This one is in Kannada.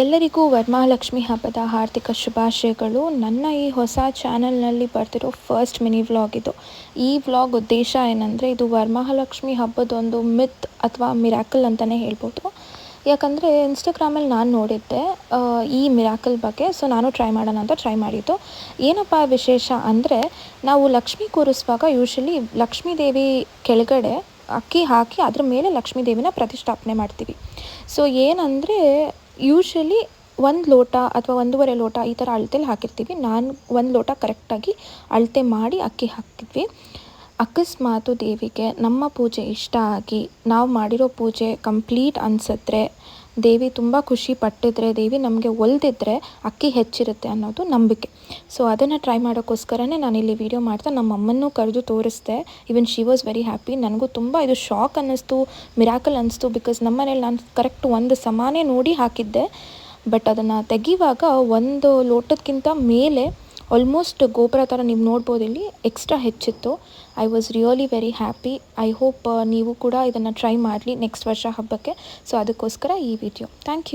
ಎಲ್ಲರಿಗೂ ವರಮಹಾಲಕ್ಷ್ಮಿ ಹಬ್ಬದ ಹಾರ್ದಿಕ ಶುಭಾಶಯಗಳು. ನನ್ನ ಈ ಹೊಸ ಚಾನಲ್ನಲ್ಲಿ ಬರ್ತಿರೋ ಫಸ್ಟ್ ಮಿನಿ ವ್ಲಾಗ್ ಇದು. ಈ ವ್ಲಾಗ್ ಉದ್ದೇಶ ಏನಂದರೆ, ಇದು ವರಮಹಾಲಕ್ಷ್ಮಿ ಹಬ್ಬದೊಂದು ಮಿತ್ ಅಥವಾ ಮಿರಾಕಲ್ ಅಂತಲೇ ಹೇಳ್ಬೋದು. ಯಾಕಂದರೆ ಇನ್ಸ್ಟಾಗ್ರಾಮಲ್ಲಿ ನಾನು ನೋಡಿದ್ದೆ ಈ ಮಿರಾಕಲ್ ಬಗ್ಗೆ. ಸೊ ನಾನು ಟ್ರೈ ಮಾಡೋಣ ಅಂತ ಟ್ರೈ ಮಾಡಿದ್ದು. ಏನಪ್ಪ ವಿಶೇಷ ಅಂದರೆ, ನಾವು ಲಕ್ಷ್ಮಿ ಕೂರಿಸುವಾಗ ಯೂಶ್ವಲಿ ಲಕ್ಷ್ಮೀ ದೇವಿ ಕೆಳಗಡೆ ಅಕ್ಕಿ ಹಾಕಿ ಅದ್ರ ಮೇಲೆ ಲಕ್ಷ್ಮೀ ದೇವಿನ ಪ್ರತಿಷ್ಠಾಪನೆ ಮಾಡ್ತೀವಿ. ಸೊ ಏನಂದರೆ, ಯೂಶ್ವಲಿ 1 ಲೋಟ ಅಥವಾ 1.5 ಲೋಟ ಈ ಥರ ಅಳತೆಲಿ ಹಾಕಿರ್ತೀವಿ. ನಾನು 1 ಲೋಟ ಕರೆಕ್ಟಾಗಿ ಅಳತೆ ಮಾಡಿ ಅಕ್ಕಿ ಹಾಕಿದ್ವಿ. ಅಕಸ್ಮಾತು ದೇವಿಗೆ ನಮ್ಮ ಪೂಜೆ ಇಷ್ಟ ಆಗಿ ನಾವು ಮಾಡಿರೋ ಪೂಜೆ ಕಂಪ್ಲೀಟ್ ಅನಿಸಿದ್ರೆ, ದೇವಿ ತುಂಬ ಖುಷಿ ಪಟ್ಟಿದ್ರೆ, ದೇವಿ ನಮಗೆ ಒಲ್ದಿದ್ರೆ ಅಕ್ಕಿ ಹೆಚ್ಚಿರುತ್ತೆ ಅನ್ನೋದು ನಂಬಿಕೆ. ಸೊ ಅದನ್ನು ಟ್ರೈ ಮಾಡೋಕ್ಕೋಸ್ಕರನೇ ನಾನಿಲ್ಲಿ ವೀಡಿಯೋ ಮಾಡ್ತಾ ನಮ್ಮ ಅಮ್ಮನ್ನೂ ಕರೆದು ತೋರಿಸ್ದೆ. Even she was very happy. ನನಗೂ ತುಂಬ ಇದು ಶಾಕ್ ಅನ್ನಿಸ್ತು, ಮಿರಾಕಲ್ ಅನ್ನಿಸ್ತು. ಬಿಕಾಸ್ ನಮ್ಮ ಮನೇಲಿ ನಾನು ಕರೆಕ್ಟ್ ಒಂದು ಸಮಾನೇ ನೋಡಿ ಹಾಕಿದ್ದೆ. ಬಟ್ ಅದನ್ನು ತೆಗಿವಾಗ 1 ಲೋಟಕ್ಕಿಂತ ಮೇಲೆ ಆಲ್ಮೋಸ್ಟ್ ಗೋಪುರ ಥರ ನೀವು ನೋಡ್ಬೋದು, ಇಲ್ಲಿ ಎಕ್ಸ್ಟ್ರಾ ಹೆಚ್ಚಿತ್ತು. I was really very happy. I hope ನೀವು ಕೂಡ ಇದನ್ನು ಟ್ರೈ ಮಾಡಲಿ ನೆಕ್ಸ್ಟ್ ವರ್ಷ ಹಬ್ಬಕ್ಕೆ. ಸೊ ಅದಕ್ಕೋಸ್ಕರ ಈ ವಿಡಿಯೋ. Thank you.